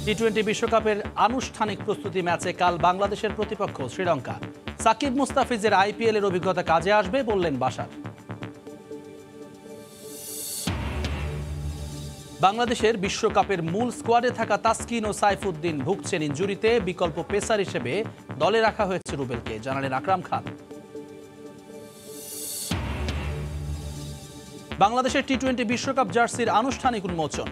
টি-20 বিশ্বকাপের আনুষ্ঠানিক প্রস্তুতি ম্যাচে কাল বাংলাদেশের প্রতিপক্ষ শ্রীলঙ্কা। সাকিব মুস্তাফিজের আইপিএল এর অভিজ্ঞতা কাজে আসবে বললেন বাশার। বাংলাদেশের বিশ্বকাপের মূল স্কোয়াডে থাকা তাসকিন ও সাইফুদ্দিন ভুগছেন ইনজুরিতে। বিকল্প পেসার হিসেবে দলে রাখা হয়েছে রুবেলকে, জানালেন আকরাম খান। বাংলাদেশের টি-20 বিশ্বকাপ জার্সির আনুষ্ঠানিক উন্মোচন।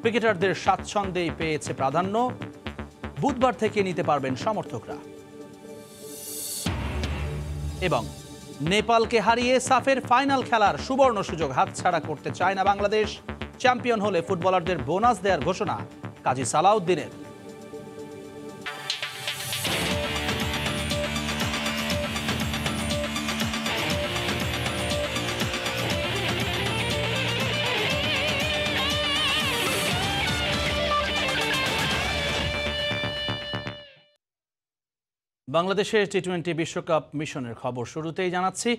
ক্রিকেটারদের স্বাচ্ছন্দ্যেই পেয়েছে প্রাধান্য। বুধবার থেকে নিতে পারবেন সমর্থকরা। এবং নেপালকে হারিয়ে সাফের ফাইনাল খেলার সুবর্ণ সুযোগ হাতছাড়া করতে চায় না বাংলাদেশ। চ্যাম্পিয়ন হলে ফুটবলারদের বোনাস দেওয়ার ঘোষণা কাজী সালাউদ্দিনের। বাংলাদেশের টি-20 বিশ্বকাপ মিশনের খবর শুরুতেই জানাচ্ছি।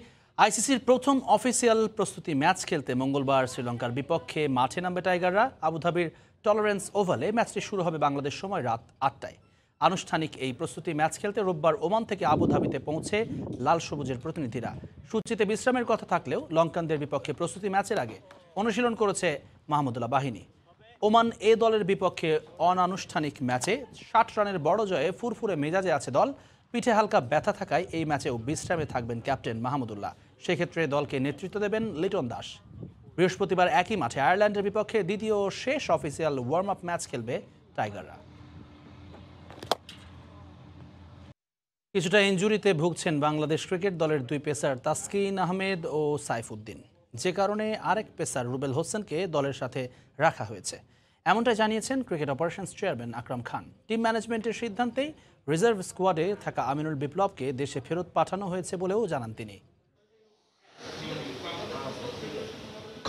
আইসিসির প্রথম অফিসিয়াল প্রস্তুতি ম্যাচ খেলতে মঙ্গলবার শ্রীলঙ্কার বিপক্ষে মাঠে নামবে টাইগাররা। আবুধাবির টলারেন্স ওভালে ম্যাচটি শুরু হবে বাংলাদেশ সময় রাত ৮টায়। আনুষ্ঠানিক এই প্রস্তুতি ম্যাচ খেলতে রোববার ওমান থেকে আবুধাবিতে পৌঁছে লাল সবুজের প্রতিনিধিরা। সূচিতে বিশ্রামের কথা থাকলেও লঙ্কানদের বিপক্ষে প্রস্তুতি ম্যাচের আগে অনুশীলন করেছে মাহমুদুল্লাহ বাহিনী। ওমান এ দলের বিপক্ষে অনানুষ্ঠানিক ম্যাচে ৬০ রানের বড় জয়ে ফুরফুরে মেজাজে আছে দল। পিঠে হালকা ব্যথা থাকায় এই ম্যাচেও বিশ্রামে থাকবেন ক্যাপ্টেন মাহমুদুল্লাহ। সেক্ষেত্রে দলকে নেতৃত্ব দেবেন লিটন দাস। বৃহস্পতিবার একই মাঠে আয়ারল্যান্ডের বিপক্ষে দ্বিতীয় ও শেষ অফিসিয়াল ওয়ার্ম আপ ম্যাচ খেলবে টাইগাররা। কিছুটা ইনজুরিতে ভুগছেন বাংলাদেশ ক্রিকেট দলের দুই পেসার তাসকিন আহমেদ ও সাইফুদ্দিন, যে কারণে আরেক পেসার রুবেল হোসেনকে দলের সাথে রাখা হয়েছে। এমনটাই জানিয়েছেন cricket operations chairman Akram Khan. Team ম্যানেজমেন্টের সিদ্ধান্তেই রিজার্ভ স্কোয়াডে থাকা আমিনুল বিপ্লবকে দেশে ফেরত পাঠানো হয়েছে বলেও জানান তিনি।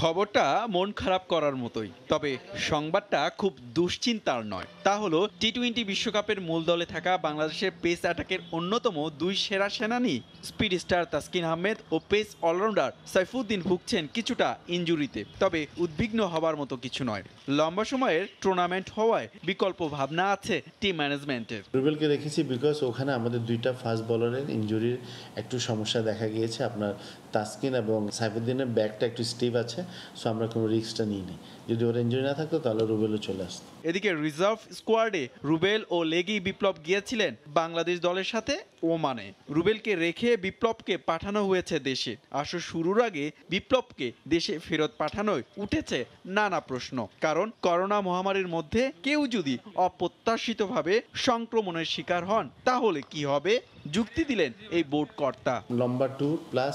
খবরটা মন খারাপ করার মতোই, তবে সংবাদটা খুব দুশ্চিন্তার নয়। তা হলো টি-20 বিশ্বকাপের মূল দলে থাকা বাংলাদেশের পেস অ্যাটাকের অন্যতম দুই সেরা সেনানী স্পিড স্টার তাসকিন আহমেদ ও পেস অলরাউন্ডার সাইফুদ্দিন ভুগছেন কিছুটা ইনজুরিতে। তবে উদ্বিগ্ন হবার মতো কিছু নয়। লম্বা সময়ের টুর্নামেন্ট হওয়ায় বিকল্প ভাবনা আছে টিম ম্যানেজমেন্টের। রুবেলকে রেখেছি বিকজ ওখানে আমাদের দুইটা ফাস্ট বলারের ইনজুরির একটু সমস্যা দেখা গিয়েছে। আপনার তাসকিন এবং সাইফুদ্দিনের ব্যাকটা একটু স্টিভ আছে, সো আমরা কোনো রিস্কটা নিই নি। যদি ওর ইনজুরি না থাকতো তাহলে রুবেলও চলে আসতো। এদিকে রিজার্ভ স্কোয়াডে রুবেল ও লেগি বিপ্লব গিয়েছিলেন বাংলাদেশ দলের সাথে ওমানে। রুবেলকে রেখে বিপ্লবকে পাঠানো হয়েছে দেশে। আসর শুরুর আগে বিপ্লবকে দেশে ফেরত পাঠানোয় উঠেছে নানা প্রশ্ন। কারণ করোনা মহামারীর মধ্যে কেউ যদি অপ্রত্যাশিতভাবে সংক্রমণের শিকার হন তাহলে কি হবে, যুক্তি দিলেন এই বোর্ড কর্তা। লম্বা ট্যুর প্লাস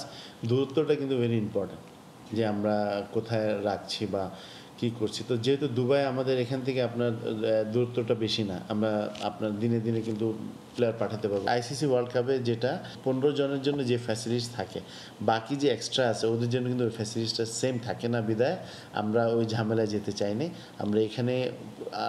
দূরত্বটা কিন্তু ভেরি ইম্পর্টেন্ট, যে আমরা কোথায় রাখছি বা কি করছি। তো যেহেতু দুবাই আমাদের এখান থেকে আপনার দূরত্বটা বেশি না, আমরা আপনার দিনে দিনে কিন্তু প্লেয়ার পাঠাতে পারবো। আইসিসি ওয়ার্ল্ড কাপে যেটা 15 জনের জন্য যে ফ্যাসিলিটিস থাকে, বাকি যে এক্সট্রা আছে ওদের জন্য কিন্তু ওই ফ্যাসিলিটিসটা সেম থাকে না, বিদায় আমরা ওই ঝামেলায় যেতে চাইনি। আমরা এখানে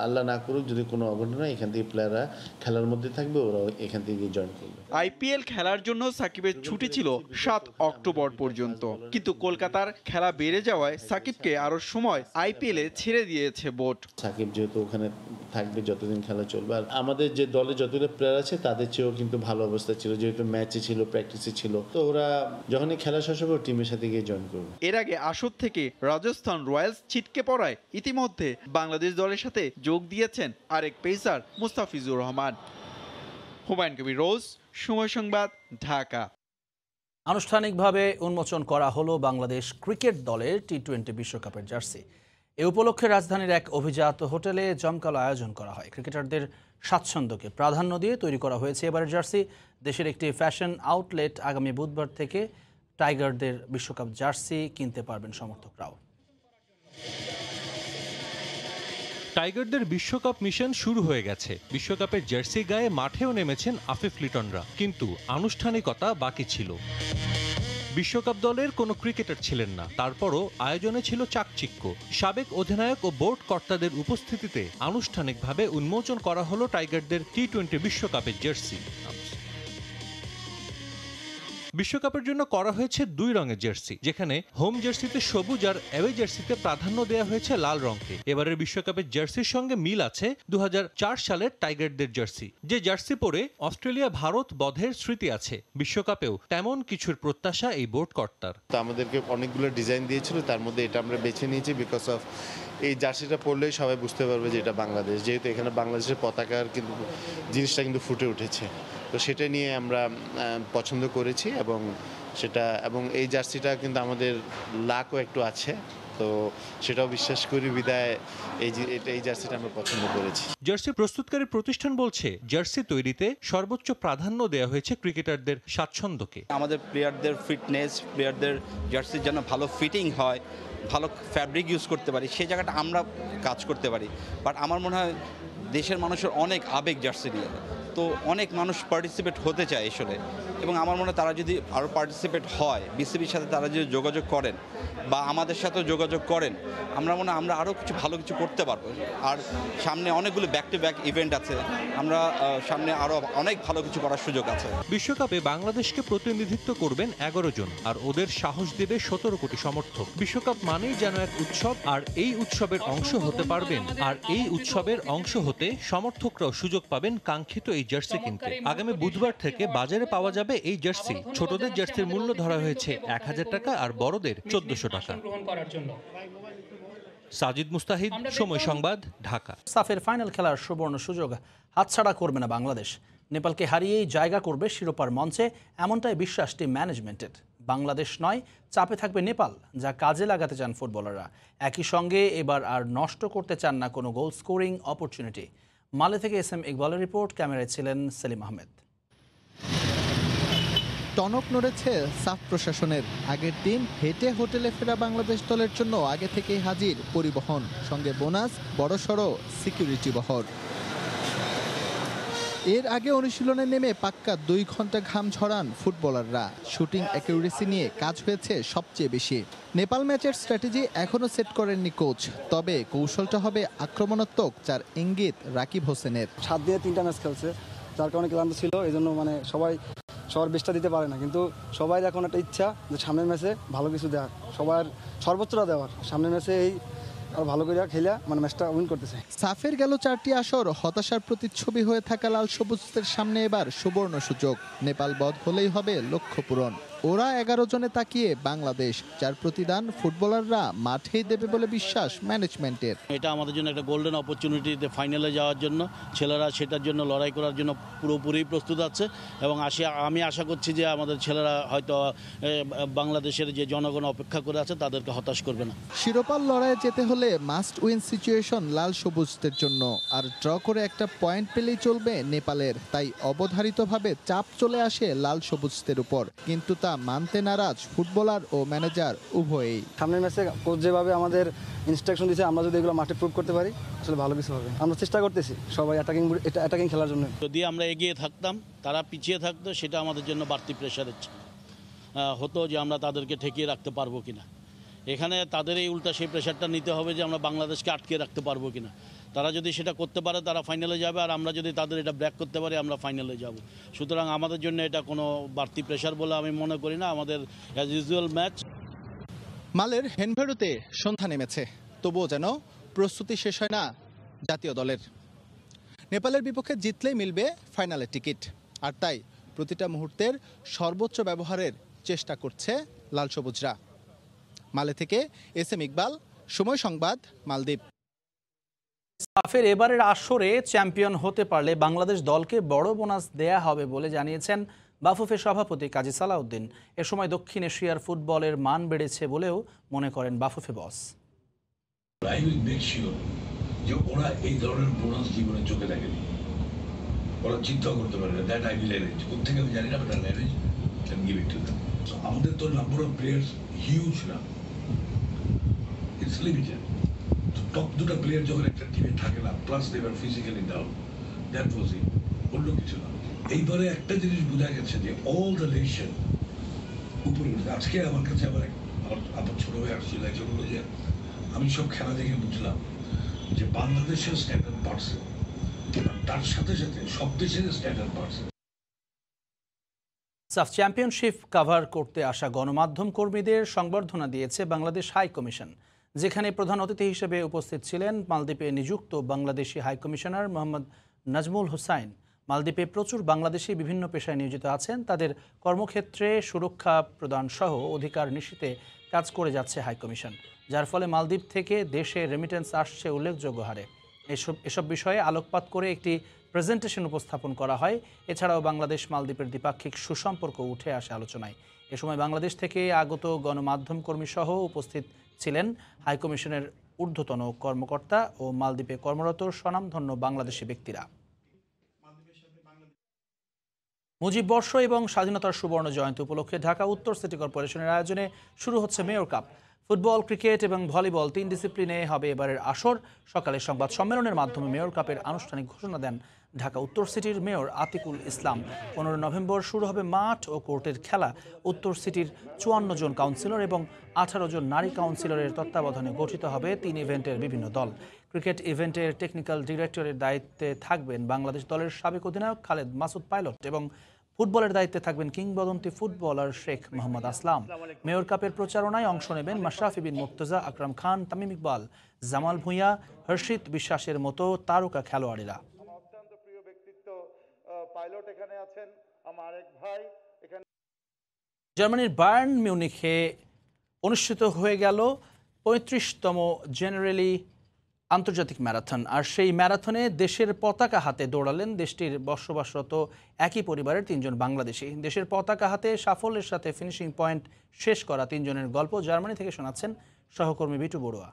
আল্লাহ না করুক যদি কোনো অঘটন হয়, এখান থেকে প্লেয়াররা খেলার মধ্যে থাকবে, ওরা এখান থেকে জয়েন করবে। আইপিএল খেলার জন্য সাকিবের ছুটি ছিল 7 অক্টোবর পর্যন্ত, কিন্তু কলকাতার খেলা বেড়ে যাওয়ায় সাকিবকে আরো সময় আইপিএলে ছেড়ে দিয়েছে বোর্ড। সাকিব যেহেতু ওখানে থাকবে যতদিন খেলা চলবে, আর আমাদের যে দলে যতগুলো প্লেয়ার আছে তাদের চেয়েও কিন্তু ভালো অবস্থা ছিল, যেহেতু ম্যাচে ছিল, প্র্যাকটিসে ছিল, তো ওরা যখনই খেলা শেষ হবে টিমের সাথে গিয়ে জয়েন করবে। এর আগে আসর থেকে রাজস্থান রয়্যালস ছিটকে পড়ায় ইতিমধ্যে বাংলাদেশ দলের সাথে যোগ দিয়েছেন আরেক পেসার মুস্তাফিজুর রহমান। হুমায়ুন কবির রোজ, সময় সংবাদ, ঢাকা। আনুষ্ঠানিকভাবে উন্মোচন করা হলো বাংলাদেশ ক্রিকেট দলের টি-20 বিশ্বকাপের জার্সি। এ উপলক্ষে রাজধানীর এক অভিজাত হোটেলে জমকালো আয়োজন করা হয়। ক্রিকেটারদের স্বাচ্ছন্দ্যকে প্রাধান্য দিয়ে তৈরি করা হয়েছে এবারের জার্সি। দেশের একটি ফ্যাশন আউটলেট আগামী বুধবার থেকে টাইগারদের বিশ্বকাপ জার্সি কিনতে পারবেন সমর্থকরাও। টাইগারদের বিশ্বকাপ মিশন শুরু হয়ে গেছে। বিশ্বকাপের জার্সি গায়ে মাঠেও নেমেছেন আফিফ লিটনরা, কিন্তু আনুষ্ঠানিকতা বাকি ছিল। বিশ্বকাপ দলের কোনো ক্রিকেটার ছিলেন না, তারপরও আয়োজনে ছিল চাকচিক্য। সাবেক অধিনায়ক ও বোর্ড কর্তাদের উপস্থিতিতে আনুষ্ঠানিকভাবে উন্মোচন করা হলো টাইগারদের টি-20 বিশ্বকাপের জার্সি। বিশ্বকাপের জন্য করা হয়েছে 2 রঙের জার্সি, যেখানে হোম জার্সিতে সবুজ আর অ্যাওয়ে জার্সিতে প্রাধান্য দেওয়া হয়েছে লাল রঙকে। এবারের বিশ্বকাপের জার্সির সঙ্গে মিল আছে 2004 সালের টাইগারদের জার্সি, যে জার্সি পরে অস্ট্রেলিয়া ভারত বধের স্মৃতি আছে। বিশ্বকাপেও তেমন কিছুর প্রত্যাশা এই বোর্ড কর্তার। তো আমাদেরকে অনেকগুলো ডিজাইন দিয়েছিল, তার মধ্যে এটা আমরা বেছে নিয়েছি বিকজ অফ এই জার্সিটা পরলেই সবাই বুঝতে পারবে যে এটা বাংলাদেশ, যেহেতু এখানে বাংলাদেশের পতাকার কিন্তু জিনিসটা কিন্তু ফুটে উঠেছে। তো সেটা নিয়ে আমরা পছন্দ করেছি এবং এই জার্সিটা কিন্তু আমাদের লাকও একটু আছে, তো সেটাও বিশ্বাস করি বিদায় এই জার্সিটা আমরা পছন্দ করেছি। জার্সি প্রস্তুতকারী প্রতিষ্ঠান বলছে, জার্সি তৈরিতে সর্বোচ্চ প্রাধান্য দেওয়া হয়েছে ক্রিকেটারদের স্বাচ্ছন্দ্যকে। আমাদের প্লেয়ারদের ফিটনেস, প্লেয়ারদের জার্সির যেন ভালো ফিটিং হয়, ভালো ফ্যাব্রিক ইউজ করতে পারি, সেই জায়গাটা আমরা কাজ করতে পারি। বাট আমার মনে হয় দেশের মানুষের অনেক আবেগ জার্সি নিয়ে, তো অনেক মানুষ পার্টিসিপেট হতে চায় আসলে, এবং আমার মনে হয় তারা যদি আরও পার্টিসিপেট হয়, বিসিবির সাথে তারা যদি যোগাযোগ করেন বা আমাদের সাথেও যোগাযোগ করেন, আমরা মনে হয় আমরা আরও কিছু ভালো কিছু করতে পারবো। আর সামনে অনেকগুলো ব্যাক টু ব্যাক ইভেন্ট আছে, আমরা সামনে আরও অনেক ভালো কিছু করার সুযোগ আছে। বিশ্বকাপে বাংলাদেশকে প্রতিনিধিত্ব করবেন 11 জন, আর ওদের সাহস দেবে 17 কোটি সমর্থক। বিশ্বকাপ মানেই যেন এক উৎসব, আর এই উৎসবের অংশ হতে সমর্থকরাও সুযোগ পাবেন কাঙ্ক্ষিত এই জার্সি কিনতে। আগামী বুধবার থেকে বাজারে পাওয়া যাবে এই জার্সি। ছোটদের জার্সির মূল্য ধরা হয়েছে 1000 টাকা আর বড়দের 1400 টাকা। সাজিদ মুস্তাহিদ, সময় সংবাদ, ঢাকা। সাফের ফাইনাল খেলার সুবর্ণ সুযোগ হাতছাড়া করবে না বাংলাদেশ। নেপালকে হারিয়েই জায়গা করবে শিরোপার মঞ্চে, এমনটাই বিশ্বাস টিম ম্যানেজমেন্টের। বাংলাদেশ নয়, চাপে থাকবে নেপাল, যা কাজে লাগাতে চান ফুটবলাররা। একই সঙ্গে এবার আর নষ্ট করতে চান না কোনো গোল স্কোরিং অপরচুনিটি। মালে থেকে এস এম ইকবালের রিপোর্ট, ক্যামেরায় ছিলেন সেলিম আহমেদ। টনক নড়েছে সাফ প্রশাসনের। আগের দিন হেঁটে হোটেলে ফেরা বাংলাদেশ দলের জন্য আগে থেকেই হাজির পরিবহন, সঙ্গে বোনাস, বড়সড় সিকিউরিটি বহর। এর আগে অনুশীলনে নেমে পাক্কা 2 ঘন্টা ঘাম ঝরান ফুটবলাররা। শুটিং অ্যাকিউরেসি নিয়ে কাজ হয়েছে সবচেয়ে বেশি। নেপাল ম্যাচের স্ট্র্যাটেজি এখনও সেট করেননি কোচ, তবে কৌশলটা হবে আক্রমণাত্মক, যার ইঙ্গিত রাকিব হোসেনের। 7 দিনে 3টা ম্যাচ খেলছে, যার কারণে ক্লান্ত ছিল, এই জন্য সবার বেস্টটা দিতে পারে না। কিন্তু সবাই এখন একটা ইচ্ছা যে সামনের ম্যাচে ভালো কিছু দেওয়ার, সবার সর্বোচ্চটা দেওয়ার, সামনের ম্যাচে এই আর ভালো করে খেলা ম্যাচটা উইন করতেছে। সাফের গেল 4টি আসর হতাশার প্রতিচ্ছবি হয়ে থাকা লাল সবুজদের সামনে এবার সুবর্ণ সুযোগ। নেপাল বধ হলেই হবে লক্ষ্য পূরণ। ওরা 11 জনে তাকিয়ে বাংলাদেশ, যার প্রতিদান ফুটবলাররা মাঠেই দেবে বলে বিশ্বাস ম্যানেজমেন্টের। এটা আমাদের জন্য একটা গোল্ডেন অপরচুনিটিতে ফাইনালে যাওয়ার জন্য ছেলেরা সেটার জন্য লড়াই করার জন্য পুরোপুরি প্রস্তুত আছে, এবং আমি আশা করছি যে আমাদের ছেলেরা হয়তো বাংলাদেশের যে জনগণ অপেক্ষা করে আছে তাদেরকে হতাশ করবে না। শিরোপার লড়াইয়ে যেতে হলে মাস্ট উইন সিচুয়েশন লাল সবুজদের জন্য, আর ড্র করে একটা পয়েন্ট পেলেই চলবে নেপালের। তাই অবধারিতভাবে চাপ চলে আসে লাল সবুজদের উপর, কিন্তু তা মানতে নারাজ ফুটবলার ও ম্যানেজার উভয়েই। সামনের ম্যাচে কোচ যেভাবে আমাদের ইনস্ট্রাকশন দিয়েছে, আমরা যদি এগুলো মাঠে প্রুভ করতে পারি আসলে ভালো কিছু হবে। আমরা চেষ্টা করতেছি সবাই অ্যাটাকিং খেলার জন্য। যদি আমরা এগিয়ে থাকতাম, তারা পিছিয়ে থাকতো, সেটা আমাদের জন্য বাড়তি প্রেশারের হতো যে আমরা তাদেরকে ঠেকিয়ে রাখতে পারবো কিনা। এখানে তাদের এই উল্টা সেই প্রেশারটা নিতে হবে যে আমরা বাংলাদেশকে আটকে রাখতে পারবো কিনা। তারা যদি সেটা করতে পারে তারা ফাইনালে যাবে, আর আমরা যদি তাদের এটা ব্রেক করতে পারি আমরা ফাইনালে যাব। সুতরাং আমাদের জন্য এটা কোনো বাড়তি প্রেশার বলে আমি মনে করি না। আমাদের অ্যাজ ইউজুয়াল ম্যাচ। মালের হেনভেরুতে সন্ধ্যা নেমেছে, তবুও যেন প্রস্তুতি শেষ হয় না জাতীয় দলের। নেপালের বিপক্ষে জিতলেই মিলবে ফাইনালের টিকিট, আর তাই প্রতিটা মুহূর্তের সর্বোচ্চ ব্যবহারের চেষ্টা করছে লাল সবুজরা। মালে থেকে এস এম ইকবাল, সময় সংবাদ, মালদ্বীপ। সাফের এবারের আসরে চ্যাম্পিয়ন হতে পারলে বাংলাদেশ দলকে বড় বোনাস দেয়া হবে বলে জানিয়েছেন বাফুফে সভাপতি কাজী সালাউদ্দিন। এ সময় দক্ষিণ এশিয়ার ফুটবলের মান বেড়েছে বলেও মনে করেন বাফুফে বস। যে ওরা এই ধরনের বোনাস জীবনে চোখে দেখেনি, ওরা চিন্তাও করতে পারে না। দ্যাট আই উইল অ্যারেঞ্জ, কোথেকে আমি জানি না, but I will arrange can give it to them. So আমাদের তো নাম্বার অফ প্লেয়ার্স হিউজ না, ইটস লিমিটেড। তো টপ দুটো প্লেয়ার যখন একটা টিমে থাকে না, plus they are physically down, that was it, অন্য কিছু না। এইবারে একটা জিনিস বোঝা গেছে যে অল দ্য নেশন উপরে উঠেছে। আজকে আমার কাছে আমার ছোট ভাই আসছিল, একজন বললো যে আমি সব খেলা দেখে বুঝলাম যে বাংলাদেশের স্ট্যান্ডার্ড বাড়ছে, তার সাথে সাথে সব দেশের স্ট্যান্ডার্ড বাড়ছে। সাফ চ্যাম্পিয়নশিপ কভার করতে আসা গণমাধ্যম কর্মীদের সংবর্ধনা দিয়েছে বাংলাদেশ হাই কমিশন, যেখানে প্রধান অতিথি হিসেবে উপস্থিত ছিলেন মালদ্বীপে নিযুক্ত বাংলাদেশি হাই কমিশনার মোহাম্মদ নাজমুল হুসাইন। মালদ্বীপে প্রচুর বাংলাদেশি বিভিন্ন পেশায় নিয়োজিত আছেন। তাদের কর্মক্ষেত্রে সুরক্ষা প্রদান সহ অধিকার নিশ্চিতে কাজ করে যাচ্ছে হাই কমিশন, যার ফলে মালদ্বীপ থেকে দেশে রেমিটেন্স আসছে উল্লেখযোগ্য হারে। এসব বিষয়ে আলোকপাত করে একটি প্রেজেন্টেশন উপস্থাপন করা হয়। এছাড়াও বাংলাদেশ মালদ্বীপের দ্বিপাক্ষিক সুসম্পর্ক উঠে আসে আলোচনায়। এ সময় বাংলাদেশ থেকে আগত গণমাধ্যম কর্মী সহ উপস্থিত ছিলেন হাইকমিশনের ঊর্ধ্বতন কর্মকর্তা ও মালদ্বীপে কর্মরত স্বনামধন্য বাংলাদেশি ব্যক্তিরা। মুজিব বর্ষ এবং স্বাধীনতার সুবর্ণ জয়ন্তী উপলক্ষে ঢাকা উত্তর সিটি কর্পোরেশনের আয়োজনে শুরু হচ্ছে মেয়র কাপ। ফুটবল, ক্রিকেট এবং ভলিবল 3 ডিসিপ্লিনে হবে এবারের আসর। সকালে সংবাদ সম্মেলনের মাধ্যমে মেয়র কাপের আনুষ্ঠানিক ঘোষণা দেন ঢাকা উত্তর সিটির মেয়র আতিকুল ইসলাম। 15 নভেম্বর শুরু হবে মাঠ ও কোর্টের খেলা। উত্তর সিটির 54 জন কাউন্সিলর এবং 18 জন নারী কাউন্সিলরের তত্ত্বাবধানে গঠিত হবে 3 ইভেন্টের বিভিন্ন দল। ক্রিকেট ইভেন্টের টেকনিক্যাল ডিরেক্টরের দায়িত্বে থাকবেন বাংলাদেশ দলের সাবেক অধিনায়ক খালেদ মাসুদ পাইলট এবং ফুটবলের দায়িত্বে থাকবেন কিংবদন্তি ফুটবলার শেখ মোহাম্মদ আসলাম। মেয়র কাপের প্রচারণায় অংশ নেবেন মাশরাফি বিন মুর্তজা, আকরাম খান, তামিম ইকবাল, জামাল ভুঁইয়া, হর্ষিত বিশ্বাসের মতো তারকা খেলোয়াড়েরা। জার্মানির বায়ার্ন মিউনিখে অনুষ্ঠিত হয়ে গেল 35তম জেনারেলি আন্তর্জাতিক ম্যারাথন। আর সেই ম্যারাথনে দেশের পতাকা হাতে দৌড়ালেন দেশটির বসবাসরত একই পরিবারের 3 জন বাংলাদেশি। দেশের পতাকা হাতে সাফল্যের সাথে ফিনিশিং পয়েন্ট শেষ করা 3 জনের গল্প জার্মানি থেকে শোনাচ্ছেন সহকর্মী বিটু বড়ুয়া।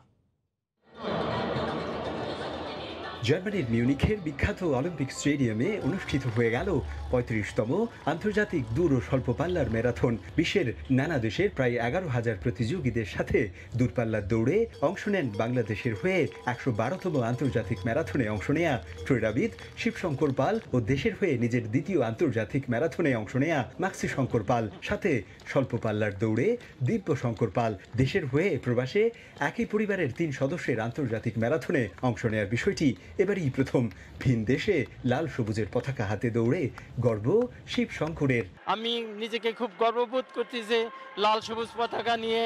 জার্মানির মিউনিখের বিখ্যাত অলিম্পিক স্টেডিয়ামে অনুষ্ঠিত হয়ে গেল 35তম আন্তর্জাতিক দূর ও স্বল্প পাল্লার ম্যারাথন। বিশ্বের নানা দেশের প্রায় 11,000 প্রতিযোগীদের সাথে দূরপাল্লার দৌড়ে অংশ নেন বাংলাদেশের হয়ে 112তম আন্তর্জাতিক ম্যারাথনে অংশ নেয়া ক্রীড়াবিদ শিবশঙ্কর পাল ও দেশের হয়ে নিজের দ্বিতীয় আন্তর্জাতিক ম্যারাথনে অংশ নেয়া মাক্সি শঙ্কর পাল, সাথে স্বল্প পাল্লার দৌড়ে দিব্য শঙ্কর পাল। দেশের হয়ে প্রবাসে একই পরিবারের 3 সদস্যের আন্তর্জাতিক ম্যারাথনে অংশ নেওয়ার বিষয়টি এবারই প্রথম। ভিন দেশে লাল সবুজের পতাকা হাতে দৌড়ে গর্ব শিব শঙ্করের। আমি নিজেকে খুব গর্ববোধ করছি যে লাল সবুজ পতাকা নিয়ে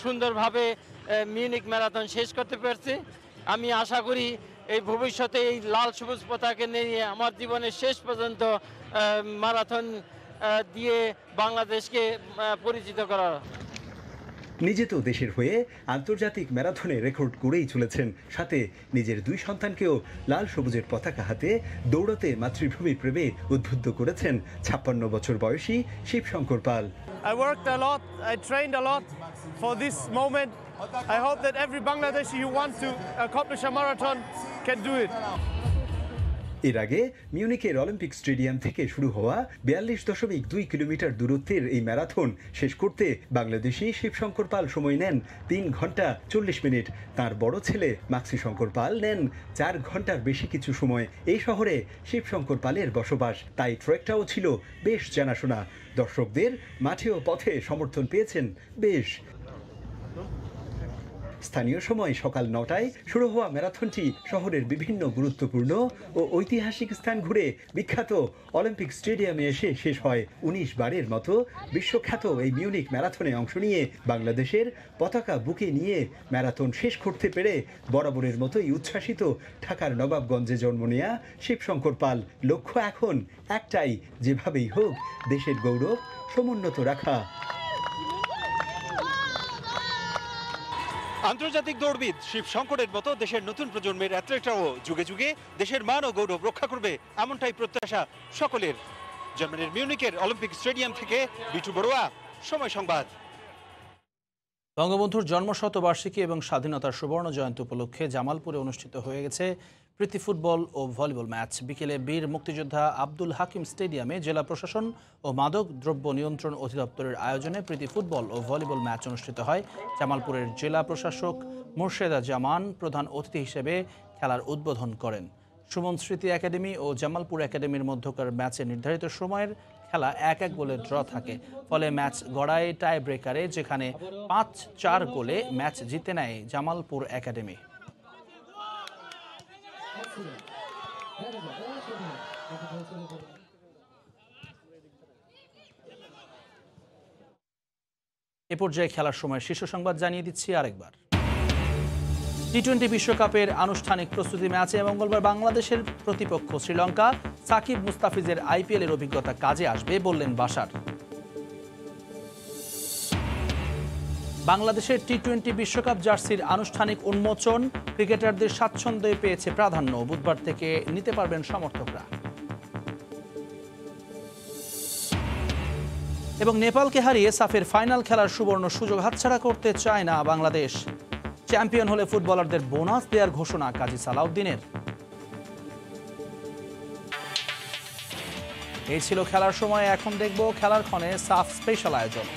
সুন্দরভাবে মিউনিক ম্যারাথন শেষ করতে পারছি। আমি আশা করি এই ভবিষ্যতে এই লাল সবুজ পতাকা নিয়ে আমার জীবনের শেষ পর্যন্ত ম্যারাথন দিয়ে বাংলাদেশকে পরিচিত করা। নিজে তো দেশের হয়ে আন্তর্জাতিক ম্যারাথনে রেকর্ড করেই চলেছেন, সাথে নিজের 2 সন্তানকেও লাল সবুজের পতাকা হাতে দৌড়াতে মাতৃভূমির প্রেমে উদ্বুদ্ধ করেছেন 56 বছর বয়সী শিবশঙ্কর পাল। I worked a lot, I trained a lot for this moment. I hope that every Bangladeshi who wants to accomplish a marathon can do it. এর আগে মিউনিকের অলিম্পিক স্টেডিয়াম থেকে শুরু হওয়া 42.2 কিলোমিটার দূরত্বের এই ম্যারাথন শেষ করতে বাংলাদেশি শিবশঙ্কর পাল সময় নেন 3 ঘন্টা 40 মিনিট। তার বড় ছেলে মাক্সি শঙ্কর পাল নেন 4 ঘন্টার বেশি কিছু সময়। এই শহরে শিবশঙ্কর পালের বসবাস, তাই ট্রেকটাও ছিল বেশ জানাশোনা। দর্শকদের মাঠে ও পথে সমর্থন পেয়েছেন বেশ। স্থানীয় সময় সকাল 9টায় শুরু হওয়া ম্যারাথনটি শহরের বিভিন্ন গুরুত্বপূর্ণ ও ঐতিহাসিক স্থান ঘুরে বিখ্যাত অলিম্পিক স্টেডিয়ামে এসে শেষ হয়। 19 বারের মতো বিশ্বখ্যাত এই মিউনিক ম্যারাথনে অংশ নিয়ে বাংলাদেশের পতাকা বুকে নিয়ে ম্যারাথন শেষ করতে পেরে বরাবরের মতোই উচ্ছ্বাসিত ঢাকার নবাবগঞ্জে জন্ম নেয়া শিবশঙ্কর পাল। লক্ষ্য এখন একটাই, যেভাবেই হোক দেশের গৌরব সমুন্নত রাখা। আন্তর্জাতিক দৌড়বিদ শিবশঙ্করের মতো দেশের নতুন প্রজন্মের অ্যাথলেটরাও যুগে যুগে দেশের মান ও গৌরব রক্ষা করবে, এমনটাই প্রত্যাশা সকলের। জার্মানির মিউনিকের অলিম্পিক স্টেডিয়াম থেকে বিটু বড়ুয়া, সময় সংবাদ। বঙ্গবন্ধুর জন্মশতবার্ষিকী এবং স্বাধীনতার সুবর্ণ জয়ন্তী উপলক্ষে জামালপুরে অনুষ্ঠিত হয়ে গেছে প্রীতি ফুটবল ও ভলিবল ম্যাচ। বিকেলে বীর মুক্তিযোদ্ধা আব্দুল হাকিম স্টেডিয়ামে জেলা প্রশাসন ও মাদক দ্রব্য নিয়ন্ত্রণ অধিদপ্তরের আয়োজনে প্রীতি ফুটবল ও ভলিবল ম্যাচ অনুষ্ঠিত হয়। জামালপুরের জেলা প্রশাসক মোর্শেদা জামান প্রধান অতিথি হিসেবে খেলার উদ্বোধন করেন। সুমন স্মৃতি একাডেমি ও জামালপুর একাডেমির মধ্যকার ম্যাচে নির্ধারিত সময়ের খেলা 1-1 গোলে ড্র থাকে। ফলে ম্যাচ গড়ায় টাই ব্রেকারে, যেখানে 5-4 গোলে ম্যাচ জিতে নেয় জামালপুর একাডেমি। এ পর্যায়ে খেলার সময় শীর্ষ সংবাদ জানিয়ে দিচ্ছি আরেকবার। টি-20 বিশ্বকাপের আনুষ্ঠানিক প্রস্তুতি ম্যাচে মঙ্গলবার বাংলাদেশের প্রতিপক্ষ শ্রীলঙ্কা। সাকিব মুস্তাফিজের আইপিএলের অভিজ্ঞতা কাজে আসবে বললেন বাশার। বাংলাদেশের টি-20 বিশ্বকাপ জার্সির আনুষ্ঠানিক উন্মোচন। ক্রিকেটারদের স্বাচ্ছন্দ্যে পেয়েছে প্রাধান্য। বুধবার থেকে নিতে পারবেন সমর্থকরা। এবং নেপালকে হারিয়ে সাফের ফাইনাল খেলার সুবর্ণ সুযোগ হাতছাড়া করতে চায় না বাংলাদেশ। চ্যাম্পিয়ন হলে ফুটবলারদের বোনাস দেওয়ার ঘোষণা কাজী সালাউদ্দিনের। এই ছিল খেলার সময়। এখন দেখব খেলার ক্ষণে সাফ স্পেশাল আয়োজন।